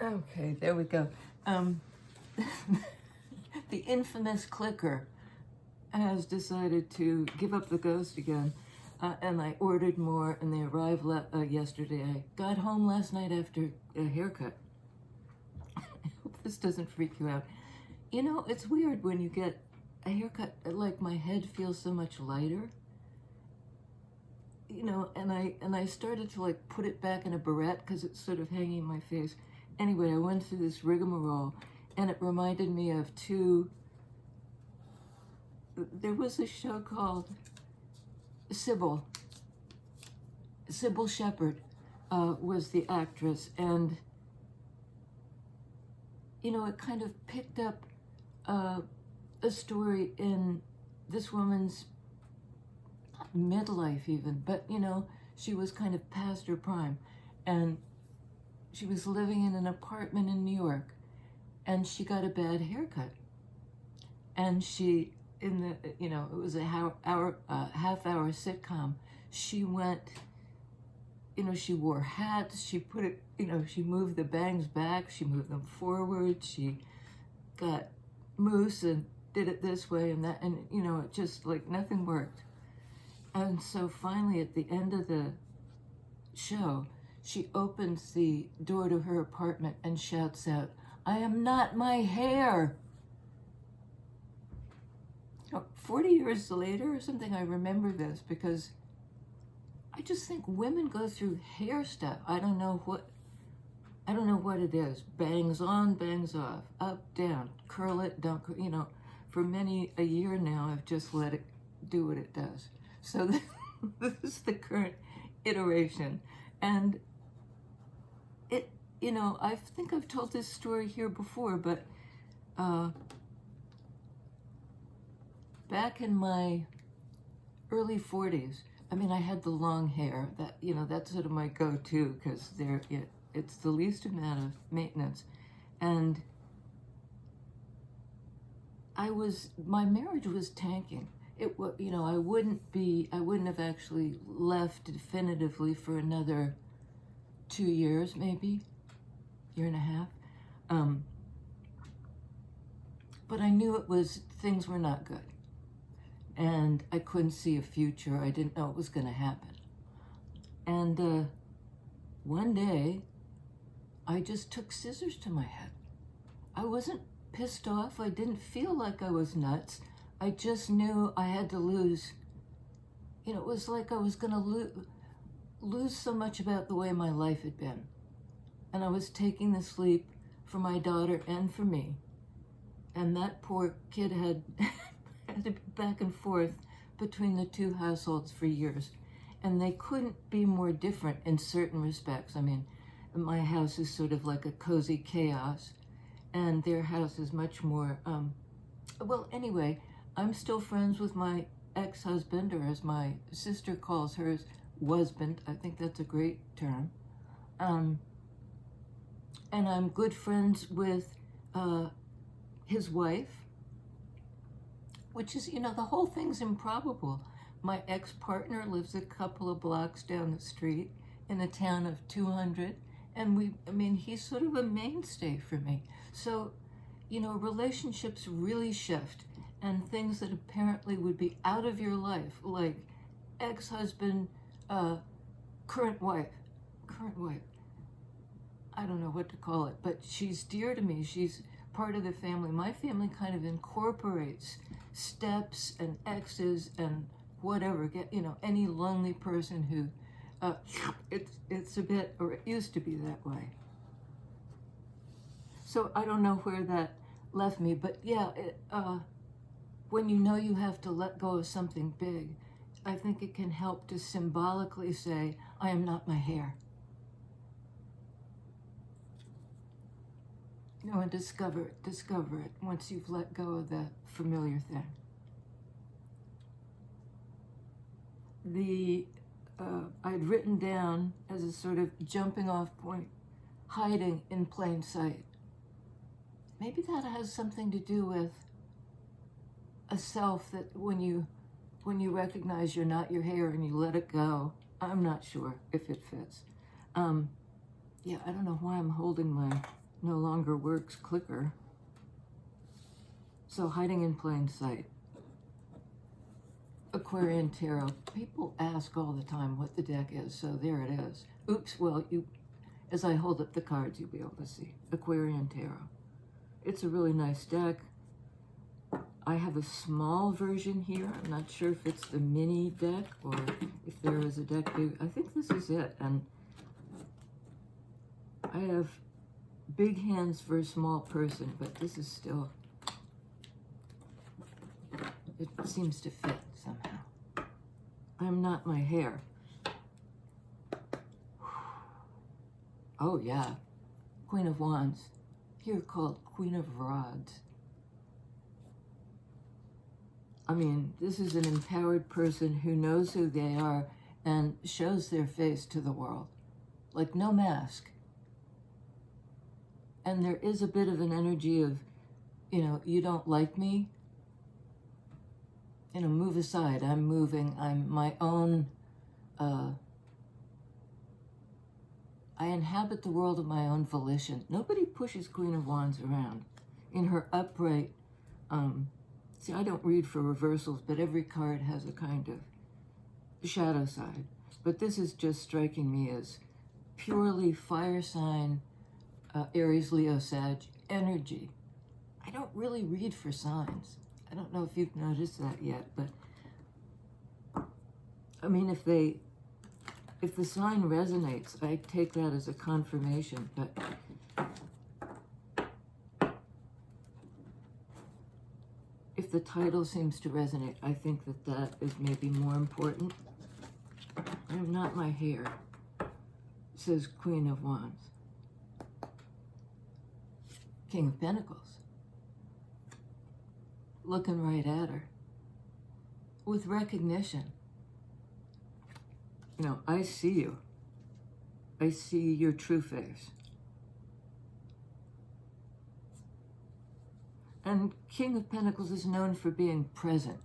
Okay, there we go. The infamous clicker has decided to give up the ghost again, and I ordered more, and they arrived yesterday. I got home last night after a haircut. I hope this doesn't freak you out. You know, it's weird when you get a haircut, like my head feels so much lighter. You know, and I started to like put it back in a barrette because it's sort of hanging in my face. Anyway, I went through this rigmarole, and it reminded me of there was a show called Sybil. Sybil Shepherd was the actress, and you know, it kind of picked up a story in this woman's midlife even, but you know, she was kind of past her prime, and she was living in an apartment in New York, and she got a bad haircut, and she, in the, you know, it was a half-hour sitcom. She went, you know, she wore hats, she put it, you know, she moved the bangs back, she moved them forward, she got mousse and did it this way and that, and you know, it just like nothing worked. And so finally at the end of the show, she opens the door to her apartment and shouts out, "I am not my hair." 40 years later or something, I remember this because I just think women go through hair stuff. I don't know what it is. Bangs on, bangs off, up, down, curl it, don't, you know, for many a year now, I've just let it do what it does. So this is the current iteration. And it, you know, I think I've told this story here before, but back in my early 40s, I mean, I had the long hair. That, you know, that's sort of my go-to because it's the least amount of maintenance. And my marriage was tanking. It was, you know, I wouldn't have actually left definitively for another 2 years, maybe, year and a half. But I knew things were not good. And I couldn't see a future. I didn't know it was going to happen. And one day, I just took scissors to my head. I wasn't pissed off. I didn't feel like I was nuts. I just knew I had to lose. You know, it was like I was going to lose so much about the way my life had been. And I was taking the sleep for my daughter and for me. And that poor kid had to be back and forth between the two households for years. And they couldn't be more different in certain respects. I mean, my house is sort of like a cozy chaos, and their house is much more, well, anyway, I'm still friends with my ex-husband, or as my sister calls hers, husband. I think that's a great term. And I'm good friends with his wife, which is, you know, the whole thing's improbable. My ex-partner lives a couple of blocks down the street in a town of 200, and I mean, he's sort of a mainstay for me. So, you know, relationships really shift, and things that apparently would be out of your life, like ex-husband, current wife, I don't know what to call it, but she's dear to me. She's part of the family. My family kind of incorporates steps and exes and whatever, you know, any lonely person who, it's a bit, or it used to be that way. So I don't know where that left me, but yeah, when you know you have to let go of something big, I think it can help to symbolically say, I am not my hair. You know, and discover it once you've let go of the familiar thing. I'd written down as a sort of jumping off point, hiding in plain sight. Maybe that has something to do with a self that when you recognize you're not your hair and you let it go, I'm not sure if it fits. Yeah, I don't know why I'm holding my no longer works clicker. So hiding in plain sight. Aquarian Tarot. People ask all the time what the deck is, so there it is. Oops, well, as I hold up the cards, you'll be able to see. Aquarian Tarot. It's a really nice deck. I have a small version here. I'm not sure if it's the mini deck or if there is a deck big. I think this is it. And I have big hands for a small person, but this is still, it seems to fit somehow. I'm not my hair. Oh yeah, Queen of Wands, here called Queen of Rods. I mean, this is an empowered person who knows who they are and shows their face to the world. Like no mask. And there is a bit of an energy of, you don't like me? Move aside. I'm moving. I'm my own, I inhabit the world of my own volition. Nobody pushes Queen of Wands around. In her upright, see, I don't read for reversals, but every card has a kind of shadow side. But this is just striking me as purely fire sign, Aries, Leo, Sag energy. I don't really read for signs. I don't know if you've noticed that yet, but I mean, if the sign resonates, I take that as a confirmation, but if the title seems to resonate, I think that is maybe more important. I'm not my hair, says Queen of Wands. King of Pentacles. Looking right at her. With recognition. I see you. I see your true face. And King of Pentacles is known for being present.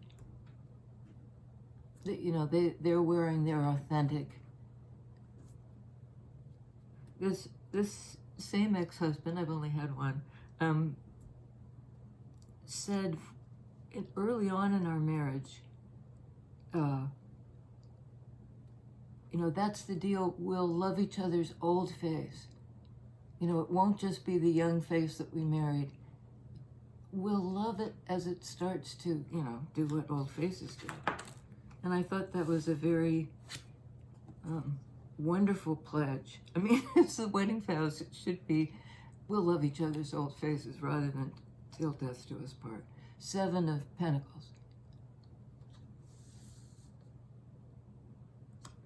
They're wearing their authentic. This same ex-husband, I've only had one, said early on in our marriage, that's the deal. We'll love each other's old face. It won't just be the young face that we married. We'll love it as it starts to, do what old faces do. And I thought that was a very wonderful pledge. I mean, it's the wedding vows. It should be, we'll love each other's old faces rather than till death do us part. 7 of Pentacles.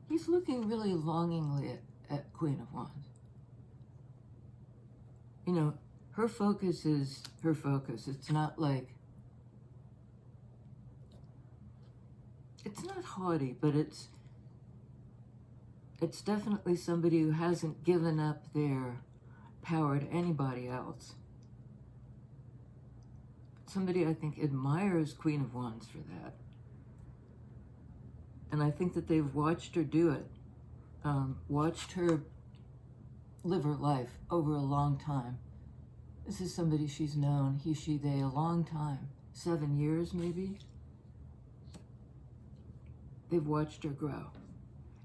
He's looking really longingly at Queen of Wands. Her focus is her focus. It's not like, it's not haughty, but it's definitely somebody who hasn't given up their power to anybody else. Somebody I think admires Queen of Wands for that. And I think that they've watched her do it, watched her live her life over a long time. This is somebody she's known, he, she, they, a long time. 7 years, maybe. They've watched her grow.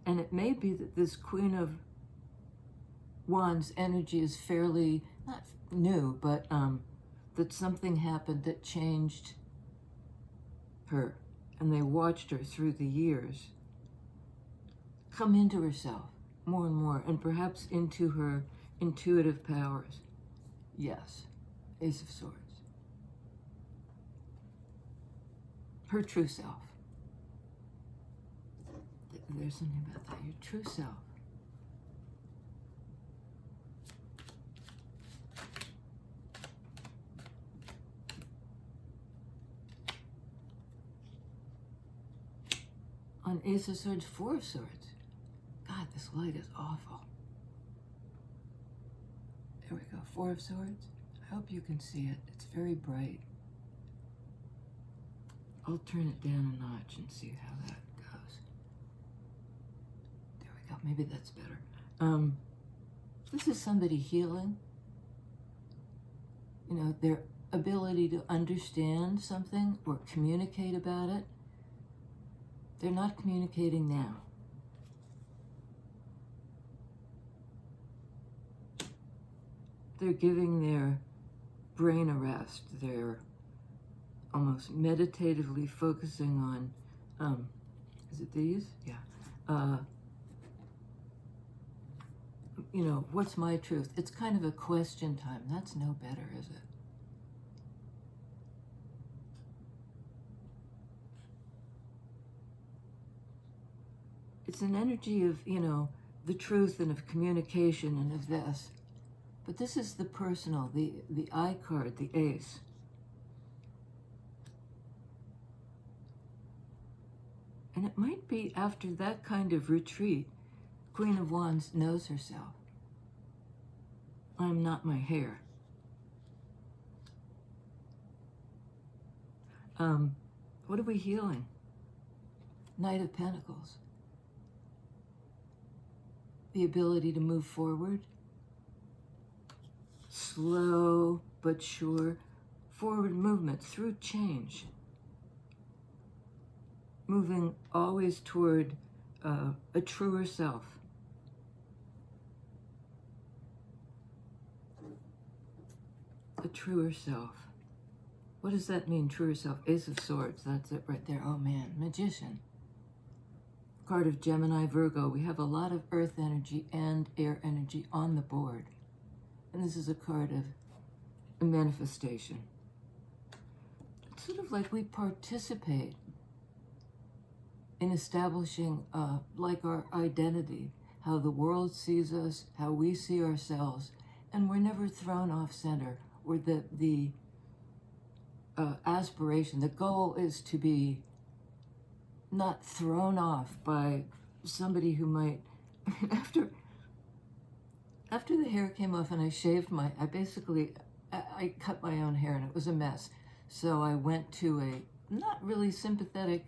And it may be that this Queen of Wands energy is fairly, not new, but that something happened that changed her. And they watched her through the years come into herself more and more, and perhaps into her intuitive powers. Yes, Ace of Swords. Her true self. There's something about that, your true self. On Ace of Swords, 4 of Swords. God, this light is awful. There we go, 4 of Swords. I hope you can see it. It's very bright. I'll turn it down a notch and see how that goes. There we go, maybe that's better. This is somebody healing. you know, their ability to understand something or communicate about it. They're not communicating now. They're giving their brain a rest. They're almost meditatively focusing on, is it these? Yeah. You know, what's my truth? It's kind of a question time. That's no better, is it? It's an energy of, you know, the truth and of communication and of this. But this is the personal, the I card, the ace. And it might be after that kind of retreat, Queen of Wands knows herself. I'm not my hair. What are we healing? Knight of Pentacles. The ability to move forward. Slow but sure. Forward movement through change. Moving always toward a truer self. A truer self. What does that mean, truer self? Ace of Swords, that's it right there. Oh man, Magician. Card of Gemini, Virgo. We have a lot of earth energy and air energy on the board. And this is a card of a manifestation. It's sort of like we participate in establishing like our identity, how the world sees us, how we see ourselves, and we're never thrown off center. Or the aspiration, the goal is to be not thrown off by somebody who might, after the hair came off and I shaved I cut my own hair and it was a mess. So I went to a not really sympathetic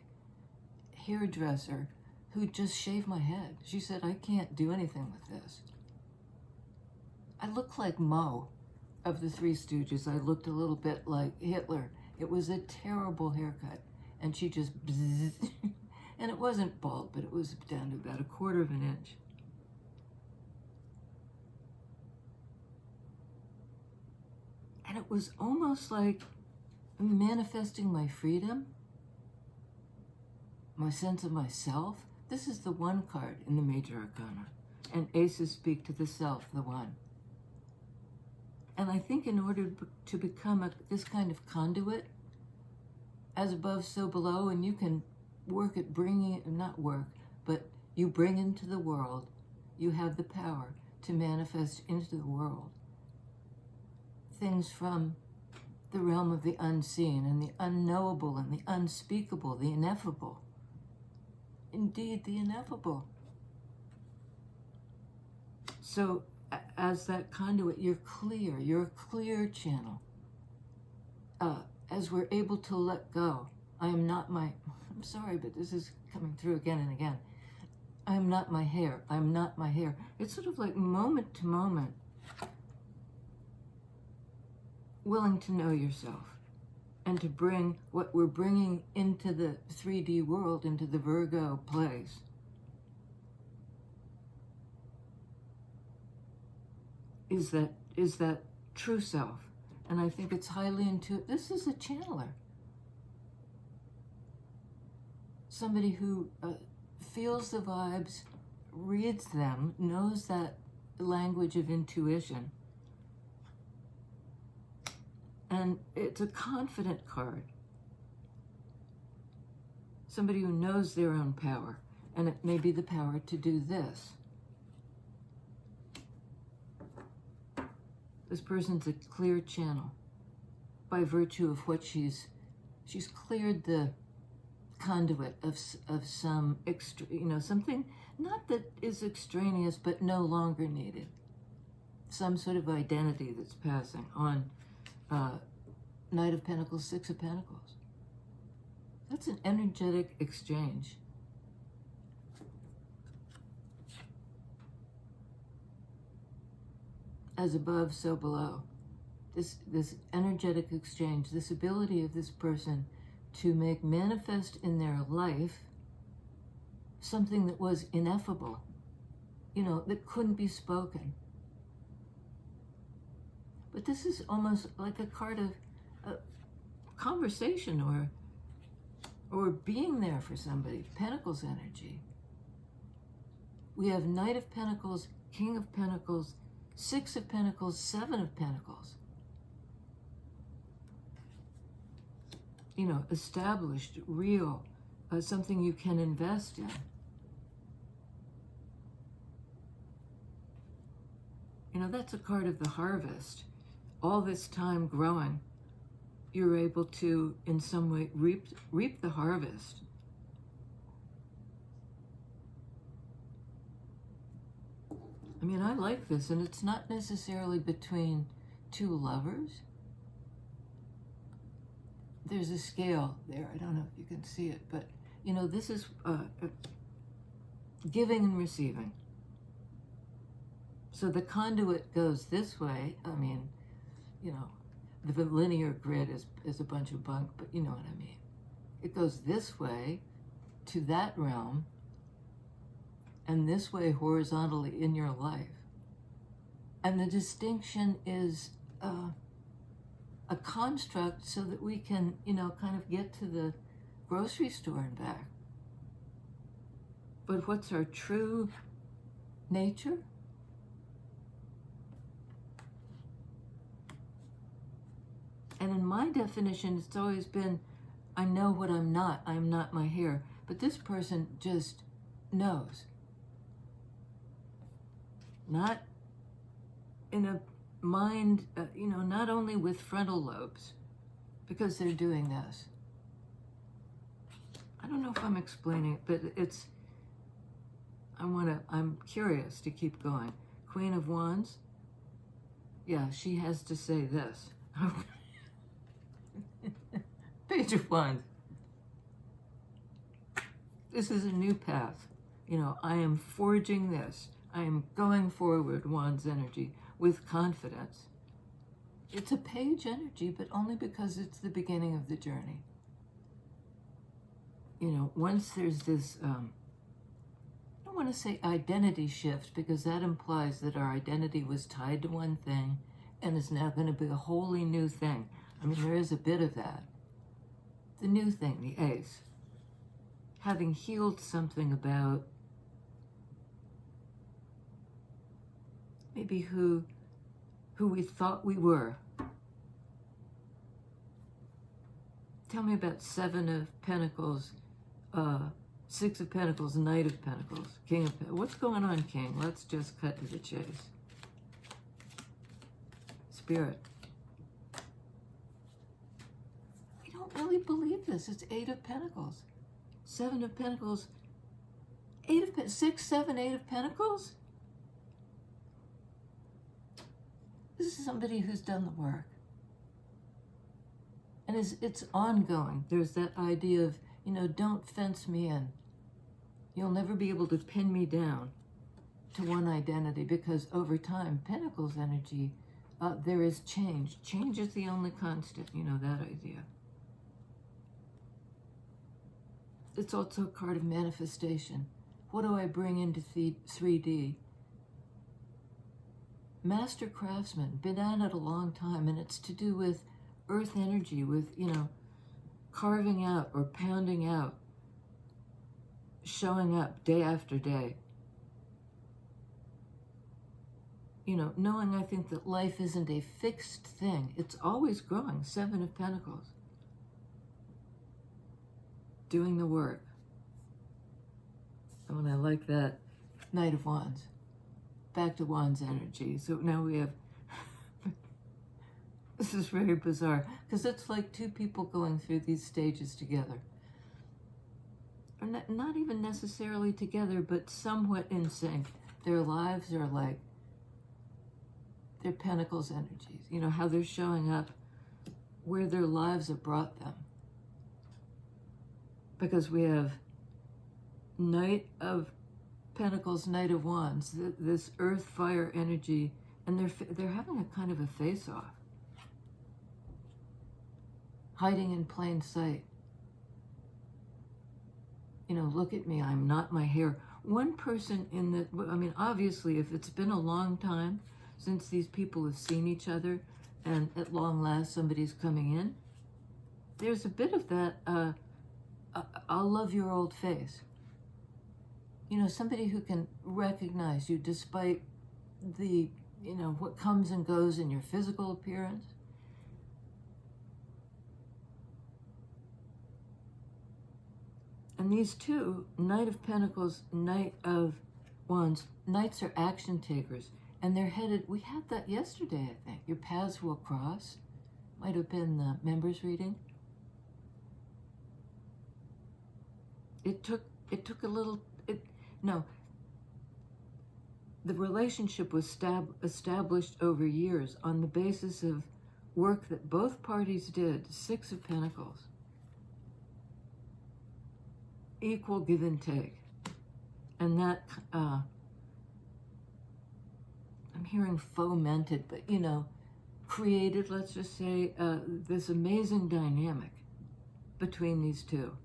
hairdresser who just shaved my head. She said, I can't do anything with this. I look like Mo of the Three Stooges. I looked a little bit like Hitler. It was a terrible haircut. And she just bzzz. And it wasn't bald, but it was down to about 1/4 of an inch. And it was almost like manifesting my freedom, my sense of myself. This is the one card in the Major Arcana. And aces speak to the self, the one. And I think in order to become this kind of conduit, as above, so below, and you can work at bringing, not work, but you bring into the world, you have the power to manifest into the world things from the realm of the unseen and the unknowable and the unspeakable, the ineffable. Indeed, the ineffable. So, as that conduit, you're a clear channel. As we're able to let go, I'm sorry, but this is coming through again and again. I am not my hair, I'm not my hair. It's sort of like moment to moment, willing to know yourself and to bring what we're bringing into the 3D world, into the Virgo place. Is that true self. And I think it's highly intuitive. This is a channeler. Somebody who feels the vibes, reads them, knows that language of intuition. And it's a confident card. Somebody who knows their own power. And it may be the power to do this. This person's a clear channel by virtue of what she's cleared the conduit of some something not that is extraneous but no longer needed. Some sort of identity that's passing on. Knight of Pentacles, Six of Pentacles. That's an energetic exchange. As above, so below. this energetic exchange, this ability of this person to make manifest in their life something that was ineffable, that couldn't be spoken. But this is almost like a card of a conversation or being there for somebody. Pentacles energy. We have Knight of Pentacles, King of Pentacles, Six of Pentacles, Seven of Pentacles. Established, real, something you can invest in. That's a card of the harvest. All this time growing, you're able to, in some way, reap the harvest. I like this, and it's not necessarily between two lovers. There's a scale there. I don't know if you can see it, but, this is giving and receiving. So the conduit goes this way. The linear grid is a bunch of bunk, but you know what I mean. It goes this way to that realm, and this way horizontally in your life. And the distinction is a construct so that we can, kind of get to the grocery store and back. But what's our true nature? And in my definition, it's always been, I know what I'm not. I'm not my hair. But this person just knows. Not in a mind, not only with frontal lobes, because they're doing this. I don't know if I'm explaining it, but I'm curious to keep going. Queen of Wands. Yeah, she has to say this. Page of Wands. This is a new path. I am forging this. I am going forward, Wands energy, with confidence. It's a page energy, but only because it's the beginning of the journey. Once there's this, I don't want to say identity shift, because that implies that our identity was tied to one thing and is now going to be a wholly new thing. There is a bit of that. The new thing, the Ace. Having healed something about maybe who we thought we were. Tell me about Seven of Pentacles, Six of Pentacles, Knight of Pentacles, King of Pentacles. What's going on, King? Let's just cut to the chase. Spirit. Really believe this. It's Eight of Pentacles, Seven of Pentacles, Six, Seven, Eight of Pentacles. This is somebody who's done the work, and it's ongoing. There's that idea of, don't fence me in. You'll never be able to pin me down to one identity, because over time, Pentacles energy, there is change. Change is the only constant. That idea. It's also a card of manifestation. What do I bring into 3D? Master craftsman, been at it a long time, and it's to do with earth energy, with, carving out or pounding out, showing up day after day. Knowing, I think, that life isn't a fixed thing. It's always growing. Seven of Pentacles. Doing the work. Oh, and I like that. Knight of Wands. Back to Wands energy. So now we have, this is very bizarre, because it's like two people going through these stages together. Or not even necessarily together, but somewhat in sync. Their lives are like, their Pentacles energies. How they're showing up where their lives have brought them. Because we have Knight of Pentacles, Knight of Wands, this earth, fire energy, and they're having a kind of a face-off. hiding in plain sight. You know, look at me, I'm not my hair. One person in the, I mean, obviously, if it's been a long time since these people have seen each other, and at long last somebody's coming in, there's a bit of that, I'll love your old face. You know, somebody who can recognize you despite the, you know, what comes and goes in your physical appearance. And these two, Knight of Pentacles, Knight of Wands, Knights are action takers. And they're headed, we had that yesterday, I think. Your paths will cross. Might have been the members reading. It took a little, no. The relationship was established over years on the basis of work that both parties did. Six of Pentacles. Equal give and take. And that, I'm hearing fomented, but you know, created, let's just say, this amazing dynamic between these two.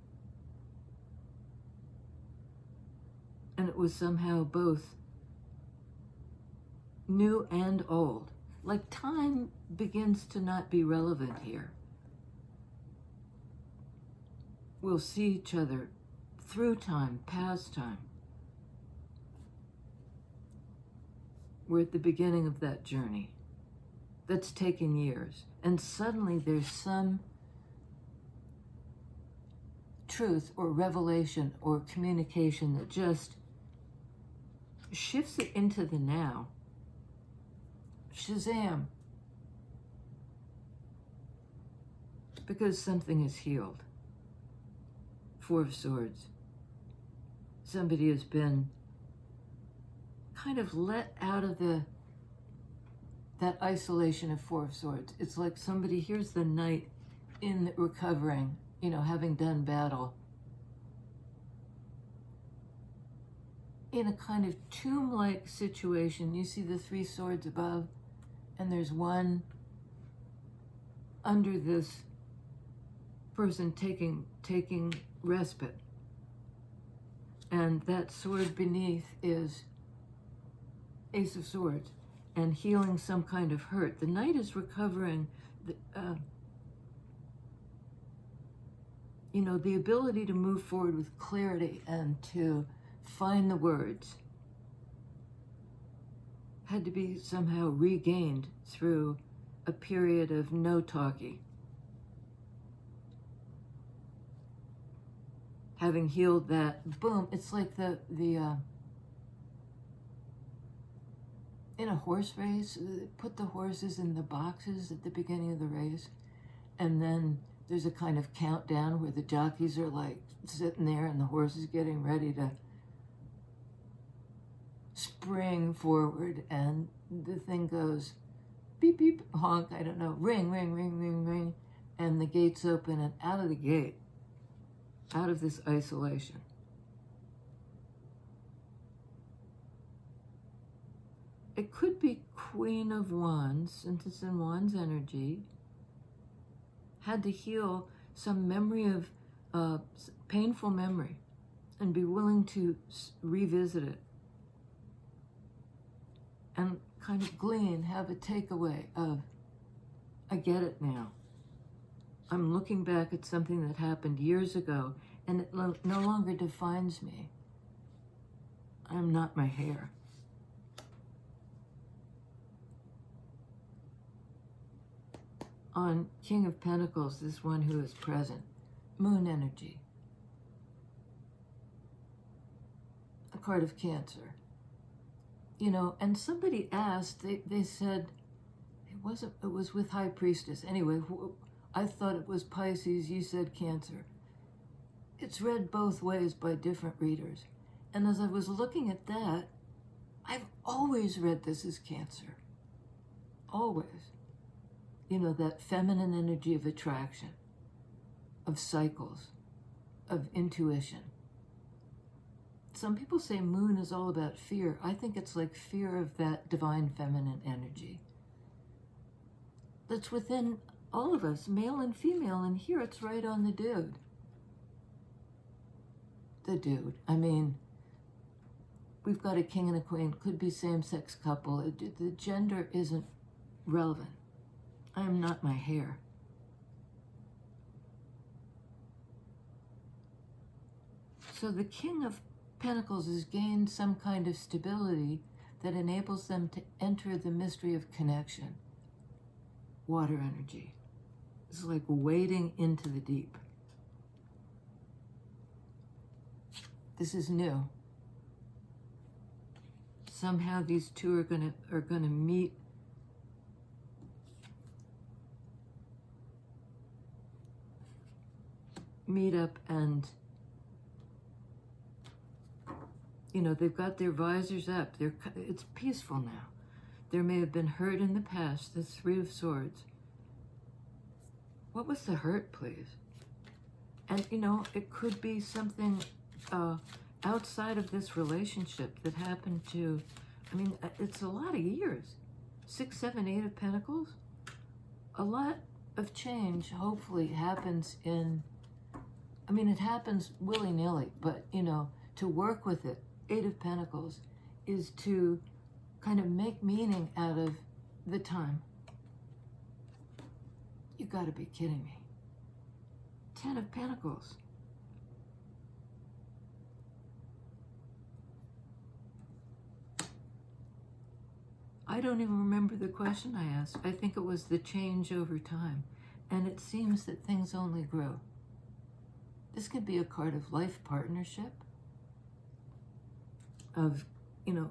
And it was somehow both new and old. Like time begins to not be relevant here. We'll see each other through time, past time. We're at the beginning of that journey that's taken years. And suddenly there's some truth or revelation or communication that just shifts it into the now. Shazam. Because something is healed. Four of Swords. Somebody has been kind of let out of that isolation of Four of Swords. It's like somebody, here's the knight in recovering, you know, having done battle. In a kind of tomb-like situation. You see the three swords above, and there's one under this person taking respite. And that sword beneath is Ace of Swords, and healing some kind of hurt. The knight is recovering, you know, the ability to move forward with clarity and to find the words had to be somehow regained through a period of no talkie. Having healed that, boom, it's like the in a horse race, put the horses in the boxes at the beginning of the race, and then there's a kind of countdown where the jockeys are like sitting there and the horse is getting ready to spring forward, and the thing goes beep, beep, honk, I don't know, ring, ring, ring, ring, ring, and the gates open, and out of the gate, out of this isolation, it could be Queen of Wands, since it's in Wands energy, had to heal some memory of painful memory and be willing to revisit it and kind of glean, have a takeaway of, I get it now. I'm looking back at something that happened years ago, and it no longer defines me. I'm not my hair. On King of Pentacles, this one who is present, Moon energy. A card of Cancer. You know, and somebody asked, they said, it was with High Priestess. Anyway, I thought it was Pisces, you said Cancer. It's read both ways by different readers. And as I was looking at that, I've always read this as Cancer. Always. You know, that feminine energy of attraction, of cycles, of intuition. Some people say Moon is all about fear. I think it's like fear of that divine feminine energy that's within all of us, male and female, and here it's right on the dude. The dude. I mean, we've got a king and a queen, could be same-sex couple. The gender isn't relevant. I am not my hair. So the King of Pentacles has gained some kind of stability that enables them to enter the mystery of connection. Water energy. It's like wading into the deep. This is new. Somehow these two are gonna meet up, and they've got their visors up. It's peaceful now. There may have been hurt in the past. The Three of Swords. What was the hurt, please? And it could be something outside of this relationship that happened to, it's a lot of years. 6, 7, 8 of Pentacles. A lot of change hopefully happens it happens willy-nilly, but to work with it, 8 of Pentacles, is to kind of make meaning out of the time. You gotta be kidding me. 10 of Pentacles. I don't even remember the question I asked. I think it was the change over time. And it seems that things only grow. This could be a card of life partnership. Of,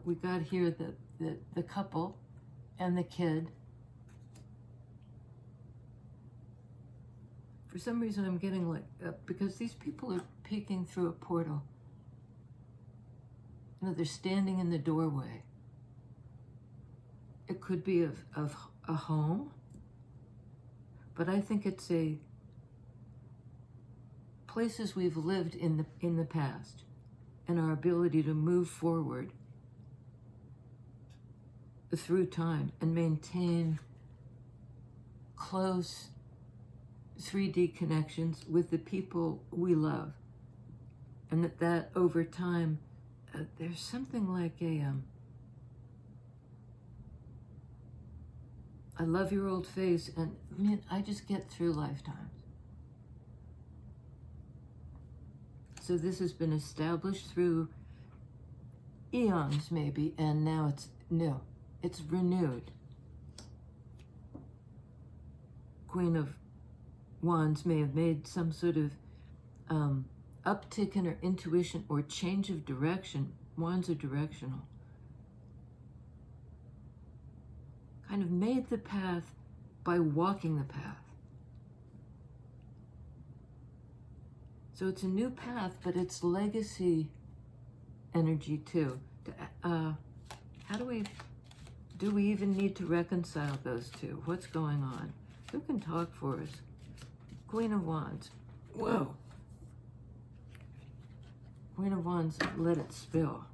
we got here the couple and the kid. For some reason I'm getting because these people are peeking through a portal. They're standing in the doorway. It could be of a home, but I think it's places we've lived in the past, and our ability to move forward through time and maintain close 3D connections with the people we love, and that over time there's something like I love your old face, and I just get through lifetimes. So this has been established through eons maybe, and now it's new. It's renewed. Queen of Wands may have made some sort of uptick in her intuition or change of direction. Wands are directional. Kind of made the path by walking the path. So it's a new path, but it's legacy energy too. How do we even need to reconcile those two? What's going on? Who can talk for us? Queen of Wands. Whoa. Queen of Wands, let it spill.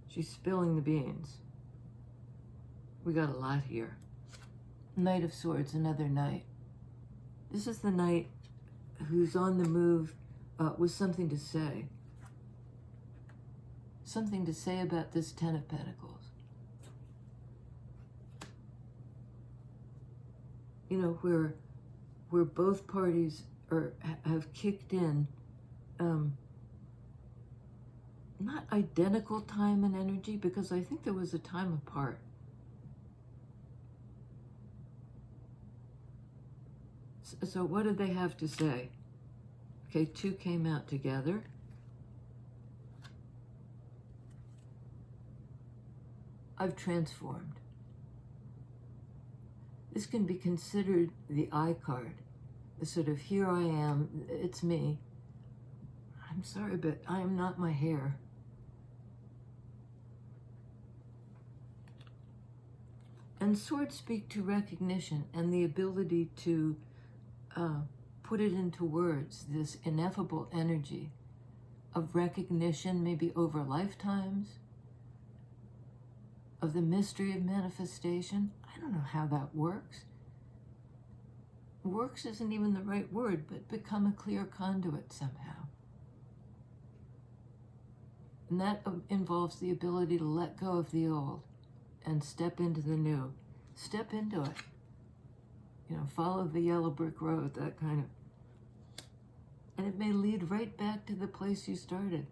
She's spilling the beans. We got a lot here. Knight of Swords, another knight. This is the knight who's on the move with something to say. Something to say about this 10 of Pentacles. Where both parties have kicked in not identical time and energy, because I think there was a time apart. So what did they have to say? Okay, 2 came out together. I've transformed. This can be considered the I card. The sort of, here I am, it's me. I'm sorry, but I am not my hair. And swords speak to recognition and the ability to put it into words, this ineffable energy of recognition, maybe over lifetimes, of the mystery of manifestation. I don't know how that works. works isn't even the right word, but become a clear conduit somehow. And that involves the ability to let go of the old and step into the new. Step into it. Follow the yellow brick road, that kind of. And it may lead right back to the place you started.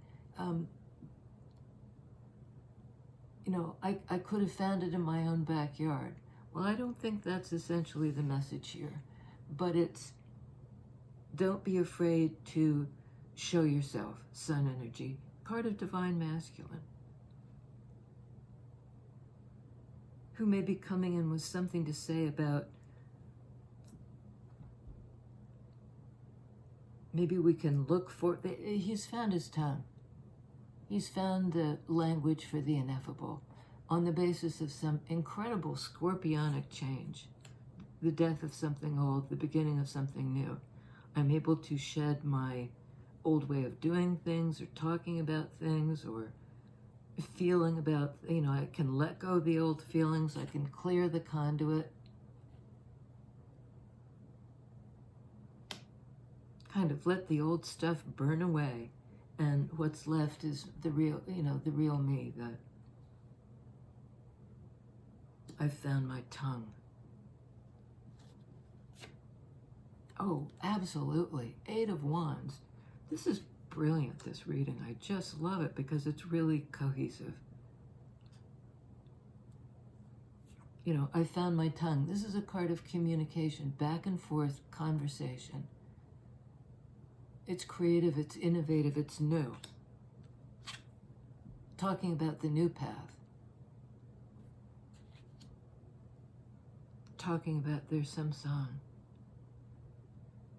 I could have found it in my own backyard. Well, I don't think that's essentially the message here. But it's, don't be afraid to show yourself, sun energy, part of divine masculine, who may be coming in with something to say about, maybe we can look for, he's found his tongue. He's found the language for the ineffable on the basis of some incredible scorpionic change, the death of something old, the beginning of something new. I'm able to shed my old way of doing things or talking about things or feeling about, I can let go of the old feelings, I can clear the conduit. Kind of let the old stuff burn away, and what's left is the real, the real me. That I've found my tongue. Oh, absolutely. 8 of Wands. This is brilliant, this reading. I just love it because it's really cohesive. I found my tongue. This is a card of communication, back and forth conversation. It's creative, it's innovative, it's new. Talking about the new path. Talking about, there's some song.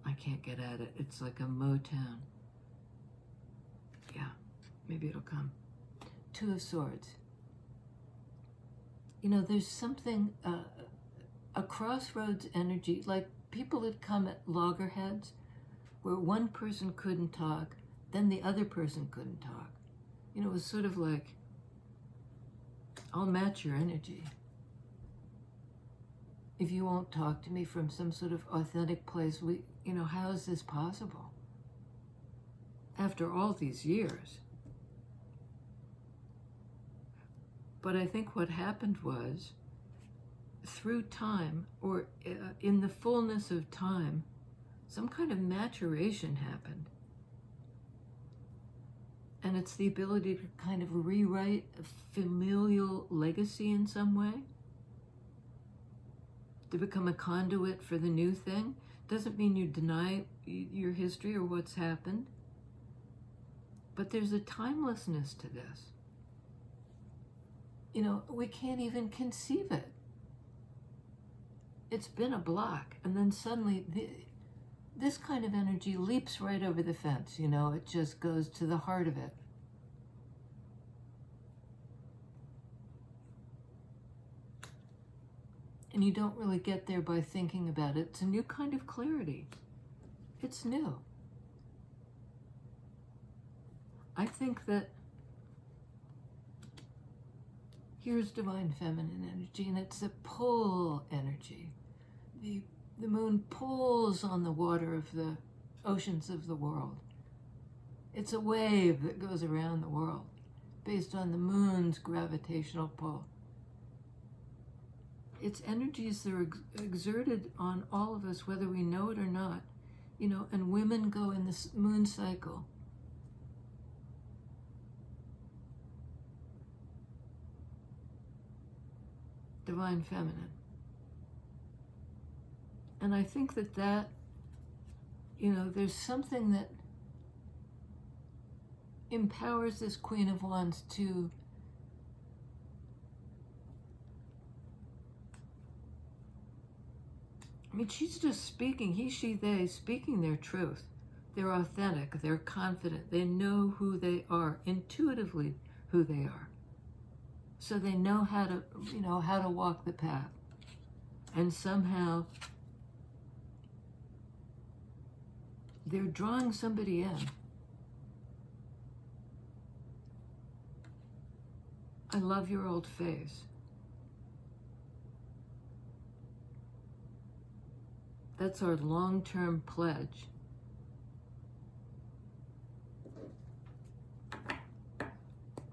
I can't get at it. It's like a Motown. Yeah, maybe it'll come. 2 of Swords. There's something, a crossroads energy, like people that come at loggerheads, where one person couldn't talk, then the other person couldn't talk. It was sort of like, I'll match your energy. If you won't talk to me from some sort of authentic place, how is this possible? After all these years. But I think what happened was, through time, or in the fullness of time, some kind of maturation happened. And it's the ability to kind of rewrite a familial legacy in some way. To become a conduit for the new thing. Doesn't mean you deny your history or what's happened. But there's a timelessness to this. We can't even conceive it. It's been a block. And then suddenly, this kind of energy leaps right over the fence. It just goes to the heart of it. And you don't really get there by thinking about it. It's a new kind of clarity. It's new. I think that here's divine feminine energy, and it's a pull energy. The moon pulls on the water of the oceans of the world. It's a wave that goes around the world based on the moon's gravitational pull. It's energies that are exerted on all of us, whether we know it or not. And women go in this moon cycle. Divine feminine. And I think that there's something that empowers this Queen of Wands to she's just speaking, he, she, they, speaking their truth. They're authentic, they're confident, they know who they are, intuitively who they are. So they know how to walk the path. And somehow they're drawing somebody in. I love your old face. That's our long-term pledge.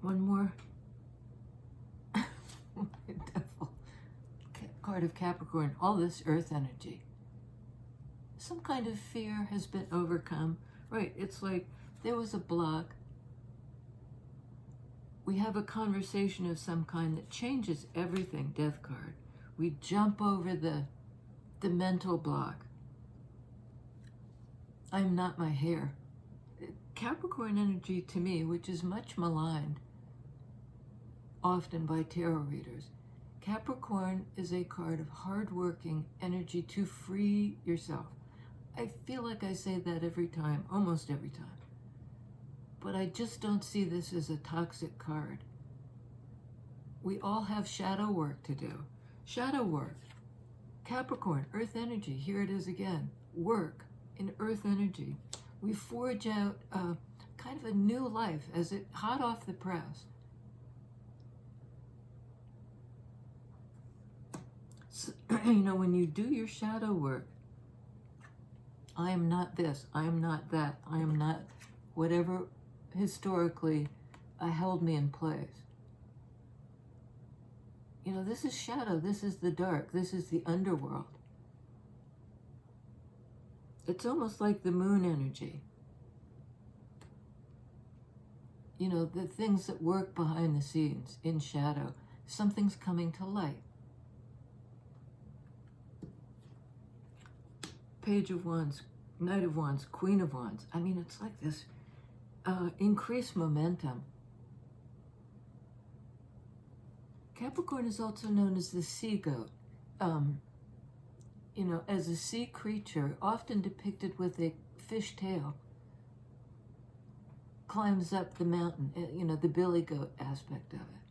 One more. Devil. Card of Capricorn. All this earth energy. Some kind of fear has been overcome. Right, it's like there was a block. We have a conversation of some kind that changes everything, Death card. We jump over the mental block. I'm not my hair. Capricorn energy to me, which is much maligned, often by tarot readers. Capricorn is a card of hardworking energy to free yourself. I feel like I say that every time, almost every time. But I just don't see this as a toxic card. We all have shadow work to do. Shadow work. Capricorn, earth energy, here it is again. Work in earth energy. We forge out kind of a new life as it hot off the press. So, when you do your shadow work, I am not this, I am not that, I am not whatever historically held me in place. This is shadow, this is the dark, this is the underworld. It's almost like the moon energy. The things that work behind the scenes, in shadow. Something's coming to light. Page of Wands, Knight of Wands, Queen of Wands. I mean, it's like this increased momentum. Capricorn is also known as the sea goat. As a sea creature, often depicted with a fish tail, climbs up the mountain, the billy goat aspect of it.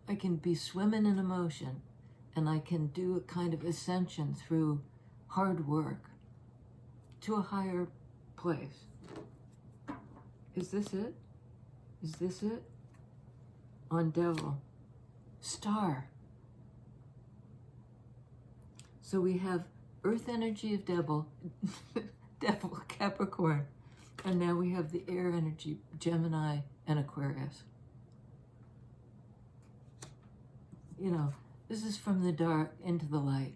I can be swimming in emotion, and I can do a kind of ascension through hard work to a higher place. Is this it? Is this it? On Devil. Star. So we have earth energy of Devil, Devil, Capricorn, and now we have the air energy, Gemini and Aquarius. This is from the dark into the light.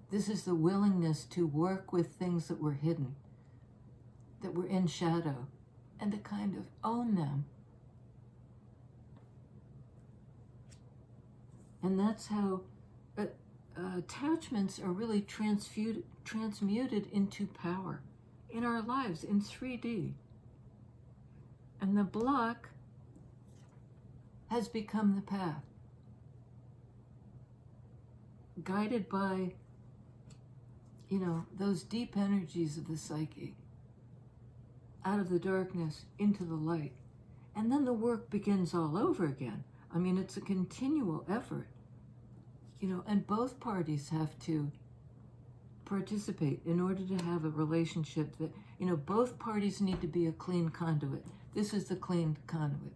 This is the willingness to work with things that were hidden, that were in shadow, and to kind of own them. And that's how attachments are really transmuted into power in our lives in 3D. And the block has become the path, guided by those deep energies of the psyche, out of the darkness into the light. And then the work begins all over again. I mean, it's a continual effort, and both parties have to participate in order to have a relationship that, both parties need to be a clean conduit. This is the clean conduit.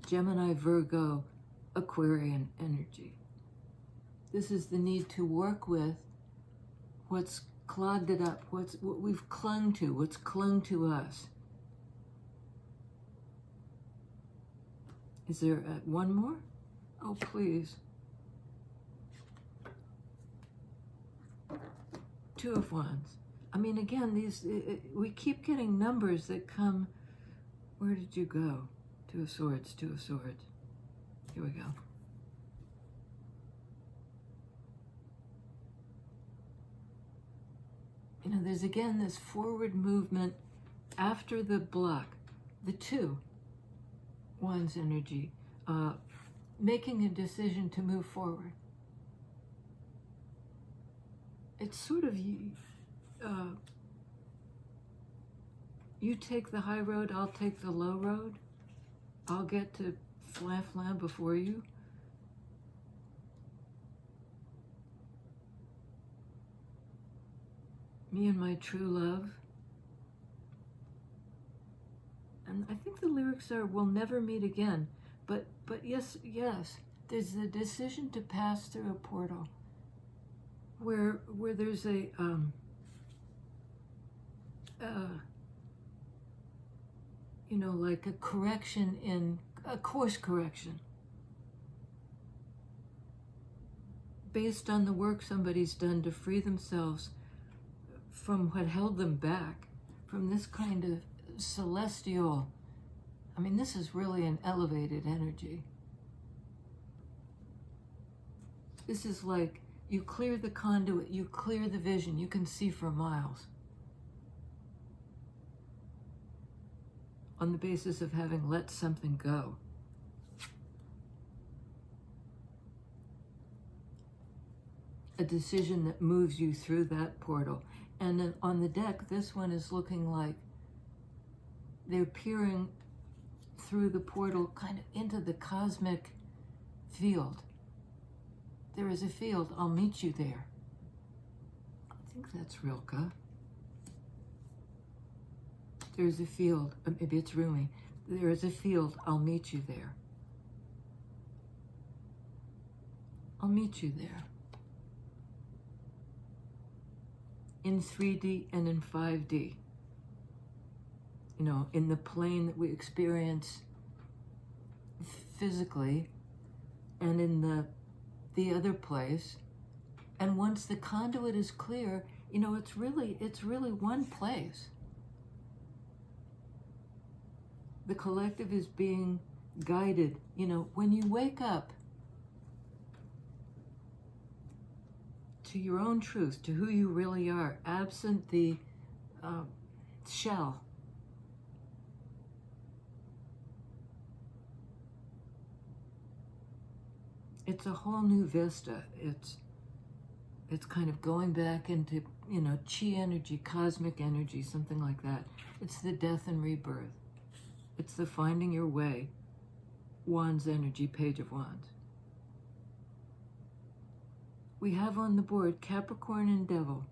Gemini, Virgo, Aquarian energy. This is the need to work with what's clogged it up, what we've clung to, what's clung to us. Is there one more? Oh, please. Two of Wands. I mean, again, we keep getting numbers that come. Where did you go? Two of Swords, Two of Swords. Here we go. There's again this forward movement after the block, the Two Wands energy, making a decision to move forward. It's sort of you take the high road, I'll take the low road. I'll get to flam before you. Me and my true love. And I think the lyrics are, we'll never meet again, But yes, there's the decision to pass through a portal where there's a you know, like a correction, in a course correction based on the work somebody's done to free themselves from what held them back, from this kind of celestial, I mean, this is really an elevated energy. This is like, you clear the conduit, you clear the vision, you can see for miles. On the basis of having let something go. A decision that moves you through that portal. And then on the deck, this one is looking like they're peering through the portal kind of into the cosmic field. There is a field, I'll meet you there. I think that's Rilke. There's a field, maybe it's Rumi. There is a field, I'll meet you there. I'll meet you there. In 3D and in 5D. You know, in the plane that we experience physically, and in the other place. And once the conduit is clear, you know, it's really one place. The collective is being guided. You know, when you wake up to your own truth, to who you really are, absent the shell, it's a whole new vista. It's kind of going back into, you know, chi energy, cosmic energy, something like that. It's the death and rebirth. It's the finding your way. Wands energy, Page of Wands. We have on the board Capricorn and Devil,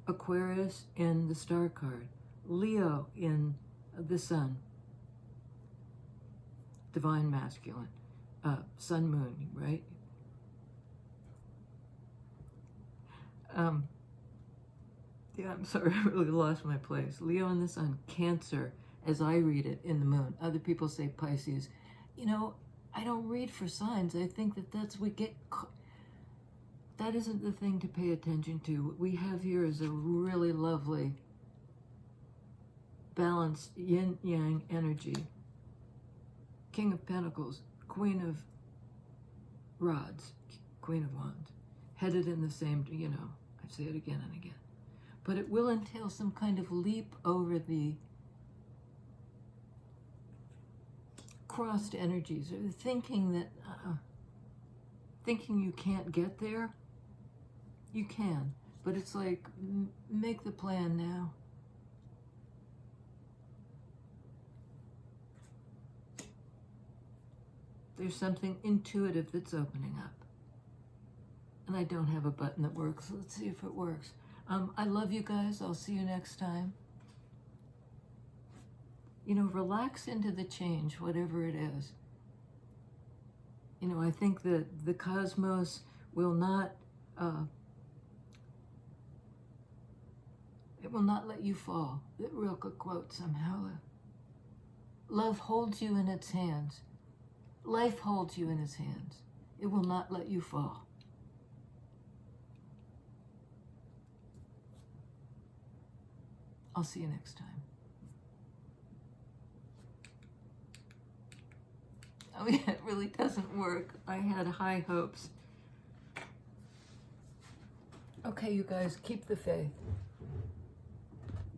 Aquarius in the Star card, Leo in the Sun, Divine Masculine, Sun, Moon, right? Yeah, I'm sorry, I really lost my place. Leo in the Sun, Cancer, as I read it, in the Moon. Other people say Pisces. You know, I don't read for signs. I think that isn't the thing to pay attention to. What we have here is a really lovely, balanced yin-yang energy. King of Pentacles, Queen of Rods, Queen of Wands, headed in the same, you know, I say it again and again. But it will entail some kind of leap over the crossed energies, or thinking that, thinking you can't get there. You can, but it's like, make the plan now. There's something intuitive that's opening up. And I don't have a button that works. Let's see if it works. I love you guys. I'll see you next time. You know, relax into the change, whatever it is. You know, I think that the cosmos will not, it will not let you fall. That Rilke quote somehow. Love holds you in its hands. Life holds you in its hands. It will not let you fall. I'll see you next time. Oh yeah, it really doesn't work. I had high hopes. Okay, you guys, keep the faith.